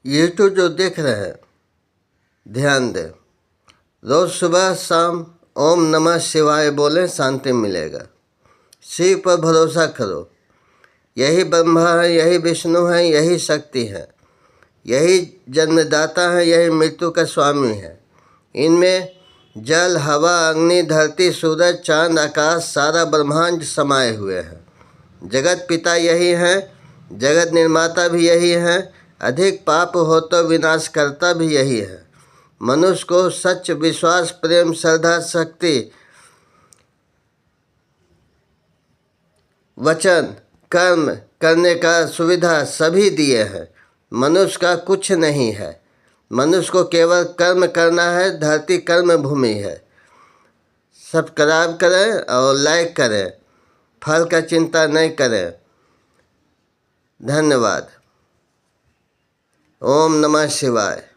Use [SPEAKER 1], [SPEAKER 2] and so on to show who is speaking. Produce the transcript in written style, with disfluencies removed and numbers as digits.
[SPEAKER 1] YouTube जो देख रहे हैं, ध्यान दें। रोज़ सुबह शाम ओम नमः शिवाय बोलें, शांति मिलेगा। शिव पर भरोसा करो। यही ब्रह्मा है, यही विष्णु है, यही शक्ति है, यही जन्मदाता है, यही मृत्यु का स्वामी है। इनमें जल, हवा, अग्नि, धरती, सूरज, चांद, आकाश, सारा ब्रह्मांड समाये हुए हैं। जगत पिता यही हैं, जगत निर्माता भी यही हैं, अधिक पाप हो तो विनाश करता भी यही है। मनुष्य को सच, विश्वास, प्रेम, श्रद्धा, शक्ति, वचन, कर्म करने का सुविधा सभी दिए हैं। मनुष्य का कुछ नहीं है। मनुष्य को केवल कर्म करना है। धरती कर्म भूमि है। सब्सक्राइब करें और लाइक करें। फल का चिंता नहीं करें। धन्यवाद। ओम नमः शिवाय।